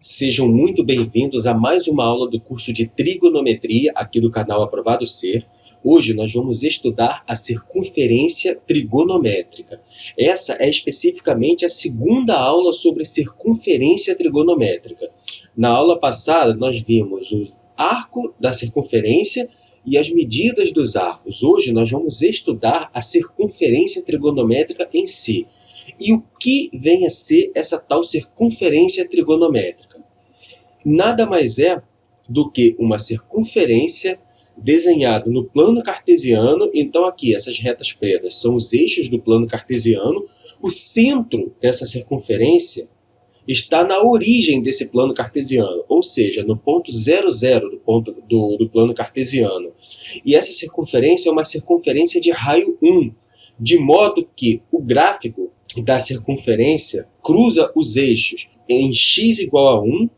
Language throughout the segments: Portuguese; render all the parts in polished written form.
Sejam muito bem-vindos a mais uma aula do curso de Trigonometria aqui do canal Aprovado Ser. Hoje nós vamos estudar a circunferência trigonométrica. Essa é especificamente a segunda aula sobre circunferência trigonométrica. Na aula passada nós vimos o arco da circunferência e as medidas dos arcos. Hoje nós vamos estudar a circunferência trigonométrica em si. E o que vem a ser essa tal circunferência trigonométrica? Nada mais é do que uma circunferência desenhada no plano cartesiano. Então aqui, essas retas pretas são os eixos do plano cartesiano. O centro dessa circunferência está na origem desse plano cartesiano, ou seja, no ponto 00 do plano cartesiano. E essa circunferência é uma circunferência de raio 1, de modo que o gráfico da circunferência cruza os eixos em x igual a 1,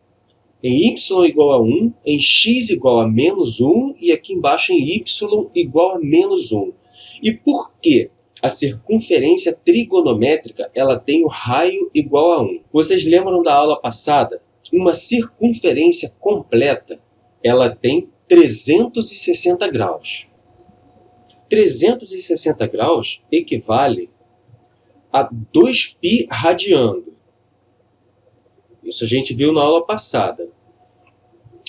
em y igual a 1, em x igual a menos 1 e aqui embaixo em y igual a menos 1. E por que a circunferência trigonométrica ela tem o raio igual a 1? Vocês lembram da aula passada? Uma circunferência completa ela tem 360 graus. 360 graus equivale a 2π radiando. Isso a gente viu na aula passada.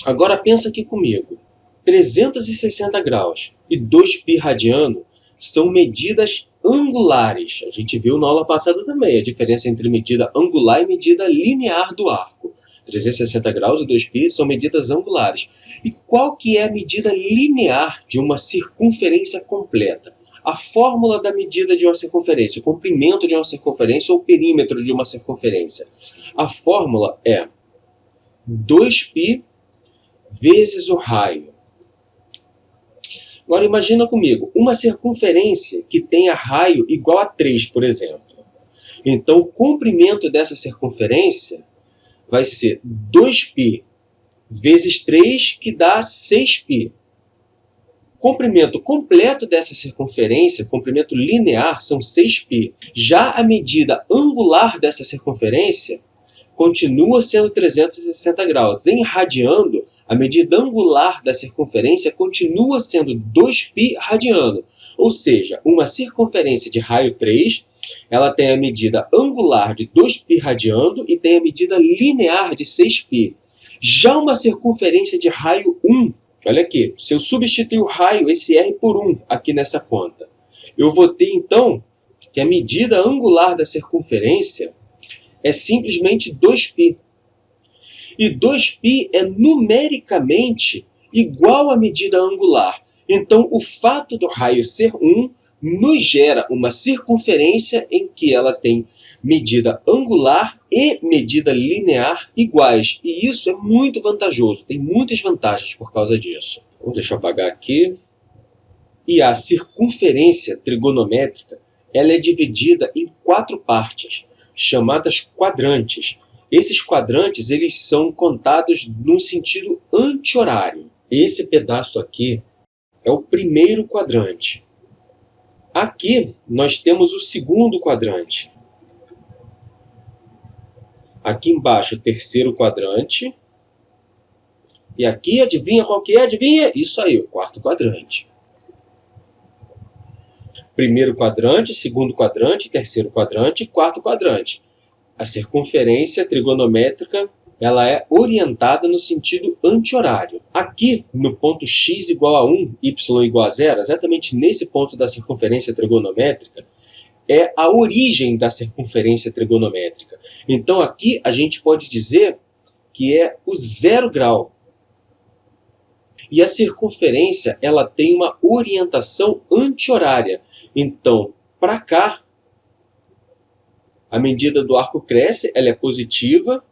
Agora pensa aqui comigo. 360 graus e 2π radiano são medidas angulares. A gente viu na aula passada também a diferença entre medida angular e medida linear do arco. 360 graus e 2π são medidas angulares. E qual que é a medida linear de uma circunferência completa? A fórmula da medida de uma circunferência, o comprimento de uma circunferência ou o perímetro de uma circunferência. A fórmula é 2π vezes o raio. Agora imagina comigo, uma circunferência que tenha raio igual a 3, por exemplo. Então o comprimento dessa circunferência vai ser 2π vezes 3, que dá 6π. Comprimento completo dessa circunferência, comprimento linear, são 6π. Já a medida angular dessa circunferência continua sendo 360 graus. Em radiando, a medida angular da circunferência continua sendo 2π radiano. Ou seja, uma circunferência de raio 3, ela tem a medida angular de 2π radiando e tem a medida linear de 6π. Já uma circunferência de raio 1, olha aqui, se eu substituir o raio, esse R por 1 aqui nessa conta, eu vou ter então que a medida angular da circunferência é simplesmente 2π. E 2π é numericamente igual à medida angular. Então o fato do raio ser 1 nos gera uma circunferência em que ela tem medida angular e medida linear iguais. E isso é muito vantajoso, tem muitas vantagens por causa disso. Então, deixa eu apagar aqui. E a circunferência trigonométrica ela é dividida em 4 partes, chamadas quadrantes. Esses quadrantes eles são contados no sentido anti-horário. Esse pedaço aqui é o primeiro quadrante. Aqui nós temos o segundo quadrante. Aqui embaixo o terceiro quadrante. E aqui, adivinha qual que é? Adivinha? Isso aí, o quarto quadrante. Primeiro quadrante, segundo quadrante, terceiro quadrante e quarto quadrante. A circunferência trigonométrica ela é orientada no sentido anti-horário. Aqui, no ponto x igual a 1, y igual a 0, exatamente nesse ponto da circunferência trigonométrica, é a origem da circunferência trigonométrica. Então aqui a gente pode dizer que é o 0 grau. E a circunferência ela tem uma orientação anti-horária. Então, para cá, a medida do arco cresce, ela é positiva,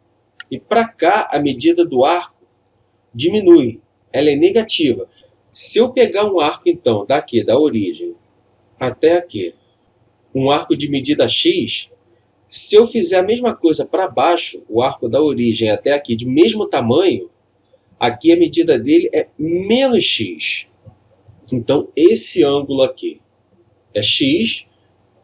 e para cá a medida do arco diminui, ela é negativa. Se eu pegar um arco, então, daqui, da origem até aqui, um arco de medida x, se eu fizer a mesma coisa para baixo, o arco da origem até aqui, de mesmo tamanho, aqui a medida dele é menos x. Então, esse ângulo aqui é x,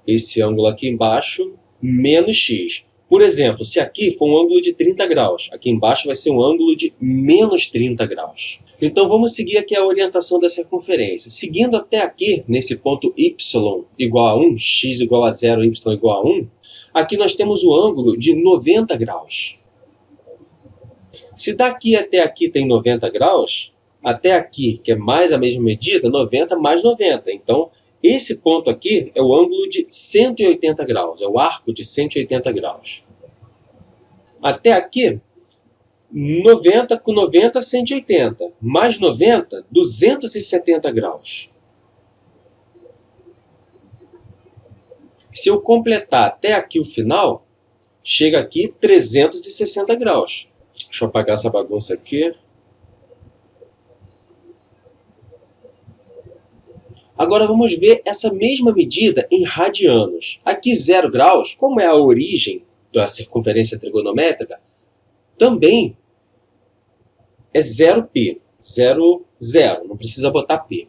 esse ângulo aqui embaixo, menos x. Por exemplo, se aqui for um ângulo de 30 graus, aqui embaixo vai ser um ângulo de menos 30 graus. Então vamos seguir aqui a orientação da circunferência. Seguindo até aqui, nesse ponto y igual a 1, x igual a 0, y igual a 1, aqui nós temos o ângulo de 90 graus. Se daqui até aqui tem 90 graus, até aqui, que é mais a mesma medida, 90 mais 90. Então, esse ponto aqui é o ângulo de 180 graus, é o arco de 180 graus. Até aqui, 90 com 90, 180. Mais 90, 270 graus. Se eu completar até aqui o final, chega aqui 360 graus. Deixa eu apagar essa bagunça aqui. Agora vamos ver essa mesma medida em radianos. Aqui 0 graus, como é a origem da circunferência trigonométrica, também é 0π. 0, 0, não precisa botar π.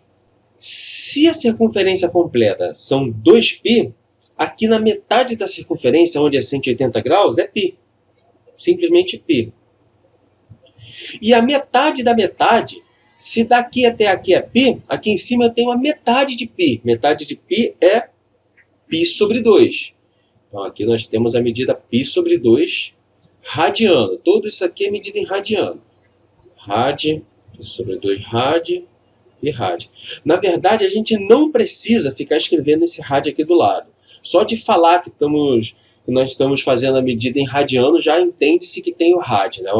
Se a circunferência completa são 2π, aqui na metade da circunferência, onde é 180 graus, é π. Simplesmente π. E a metade da metade, se daqui até aqui é π, aqui em cima eu tenho a metade de π. Metade de π é π sobre 2. Então aqui nós temos a medida π sobre 2 radiano. Tudo isso aqui é medida em radiano. Rad, π sobre 2 rad e rad. Na verdade, a gente não precisa ficar escrevendo esse rad aqui do lado. Só de falar que nós estamos fazendo a medida em radiano, já entende-se que tem o rad, né?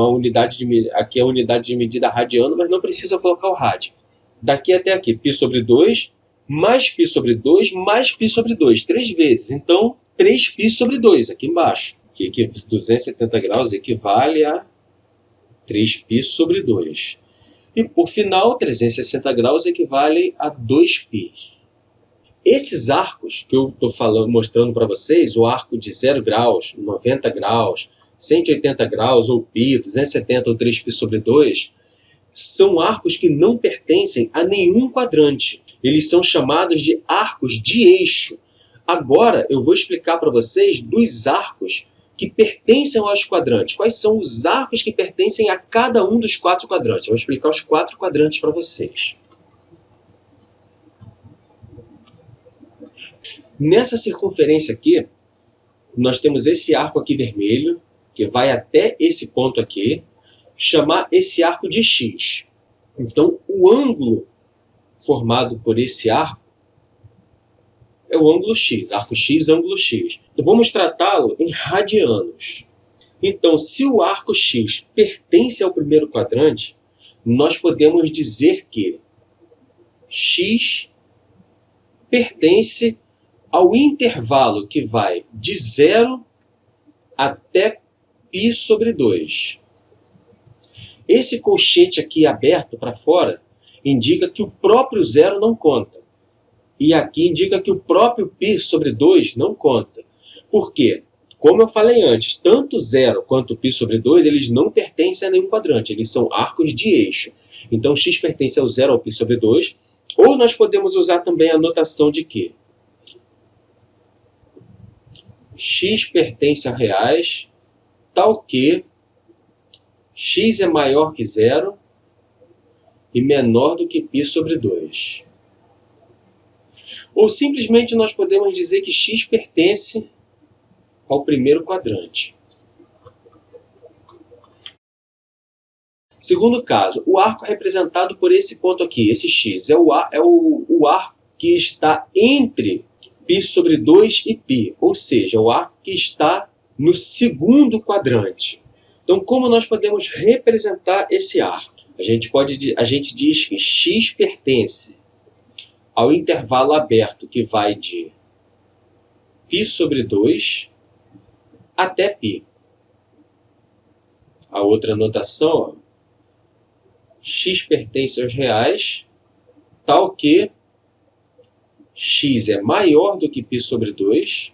Aqui é a unidade de medida radiano, mas não precisa colocar o rad. Daqui até aqui, π sobre 2, mais π sobre 2, mais π sobre 2, 3 vezes. Então, 3π sobre 2, aqui embaixo. Que 270 graus equivale a 3π sobre 2. E, por final, 360 graus equivale a 2π. Esses arcos que eu estou mostrando para vocês, o arco de 0 graus, 90 graus, 180 graus, ou π, 270 ou 3π sobre 2, são arcos que não pertencem a nenhum quadrante. Eles são chamados de arcos de eixo. Agora eu vou explicar para vocês dos arcos que pertencem aos quadrantes. Quais são os arcos que pertencem a cada um dos 4 quadrantes? Eu vou explicar os 4 quadrantes para vocês. Nessa circunferência aqui, nós temos esse arco aqui vermelho, que vai até esse ponto aqui, chamar esse arco de X. Então, o ângulo formado por esse arco é o ângulo X, arco X, ângulo X. Então, vamos tratá-lo em radianos. Então, se o arco X pertence ao primeiro quadrante, nós podemos dizer que X pertence ao intervalo que vai de 0 até π sobre 2. Esse colchete aqui aberto para fora indica que o próprio 0 não conta. E aqui indica que o próprio π sobre 2 não conta. Por quê? Como eu falei antes, tanto 0 quanto π sobre 2, eles não pertencem a nenhum quadrante. Eles são arcos de eixo. Então, x pertence ao 0 ao π sobre 2. Ou nós podemos usar também a notação de que x pertence a reais, tal que x é maior que 0 e menor do que π sobre 2. Ou simplesmente nós podemos dizer que x pertence ao primeiro quadrante. Segundo caso, o arco representado por esse ponto aqui, esse x, é o arco que está entre π sobre 2 e π, ou seja, o arco que está no segundo quadrante. Então, como nós podemos representar esse arco? A gente diz que x pertence ao intervalo aberto que vai de π sobre 2 até π. A outra notação, x pertence aos reais, tal que x é maior do que π sobre 2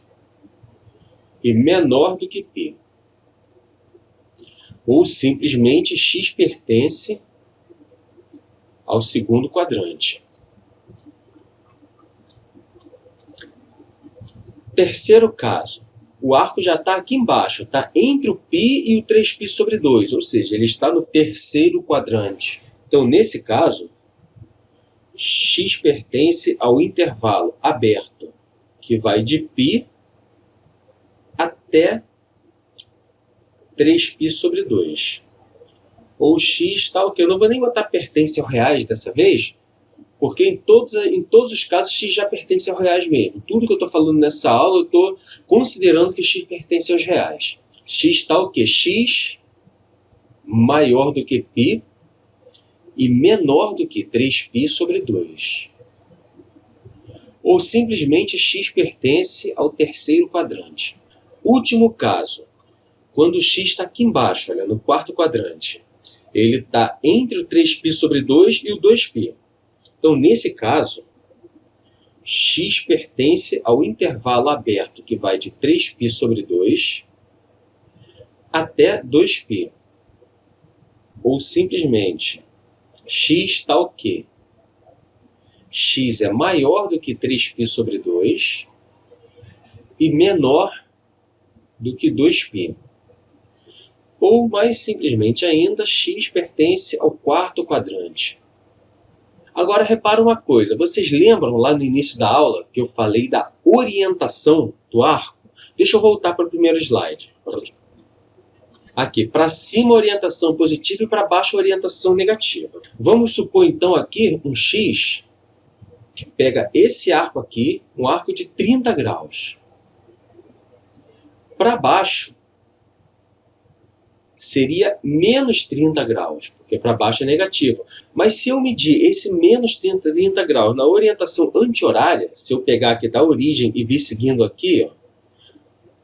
e menor do que π. Ou simplesmente x pertence ao segundo quadrante. Terceiro caso, o arco já está aqui embaixo, está entre o π e o 3π sobre 2, ou seja, ele está no terceiro quadrante. Então, nesse caso, x pertence ao intervalo aberto, que vai de π até 3π sobre 2. Ou x está o que? Eu não vou nem botar pertence ao reais dessa vez, porque em todos os casos x já pertence ao reais mesmo. Tudo que eu estou falando nessa aula, eu estou considerando que x pertence aos reais. X está o quê? X maior do que π e menor do que 3π sobre 2. Ou simplesmente x pertence ao terceiro quadrante. Último caso, quando o x está aqui embaixo, olha, no quarto quadrante. Ele está entre o 3π sobre 2 e o 2π. Então, nesse caso, x pertence ao intervalo aberto, que vai de 3π sobre 2 até 2π. Ou simplesmente, x está o quê? X é maior do que 3π sobre 2 e menor do que 2π. Ou, mais simplesmente ainda, x pertence ao quarto quadrante. Agora, repara uma coisa. Vocês lembram lá no início da aula que eu falei da orientação do arco? Deixa eu voltar para o primeiro slide. Aqui, para cima orientação positiva e para baixo orientação negativa. Vamos supor então aqui um x que pega esse arco aqui, um arco de 30 graus. Para baixo seria menos 30 graus, porque para baixo é negativo. Mas se eu medir esse menos 30 graus na orientação anti-horária, se eu pegar aqui da origem e vir seguindo aqui, ó,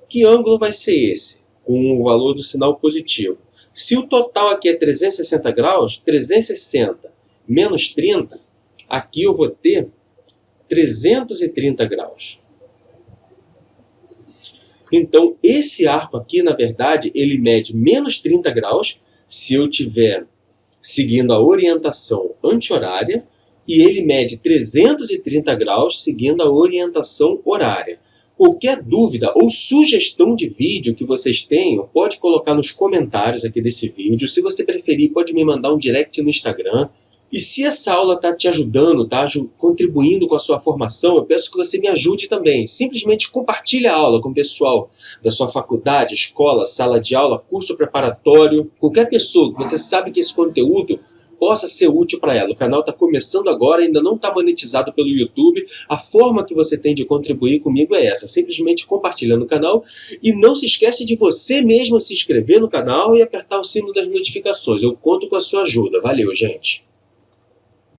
que ângulo vai ser esse? Com o valor do sinal positivo. Se o total aqui é 360 graus, 360 menos 30, aqui eu vou ter 330 graus. Então, esse arco aqui, na verdade, ele mede menos 30 graus se eu estiver seguindo a orientação anti-horária, e ele mede 330 graus seguindo a orientação horária. Qualquer dúvida ou sugestão de vídeo que vocês tenham, pode colocar nos comentários aqui desse vídeo. Se você preferir, pode me mandar um direct no Instagram. E se essa aula está te ajudando, está contribuindo com a sua formação, eu peço que você me ajude também. Simplesmente compartilhe a aula com o pessoal da sua faculdade, escola, sala de aula, curso preparatório. Qualquer pessoa que você sabe que esse conteúdo possa ser útil para ela. O canal está começando agora, ainda não está monetizado pelo YouTube. A forma que você tem de contribuir comigo é essa, simplesmente compartilhando o canal. E não se esquece de você mesmo se inscrever no canal e apertar o sino das notificações. Eu conto com a sua ajuda. Valeu, gente!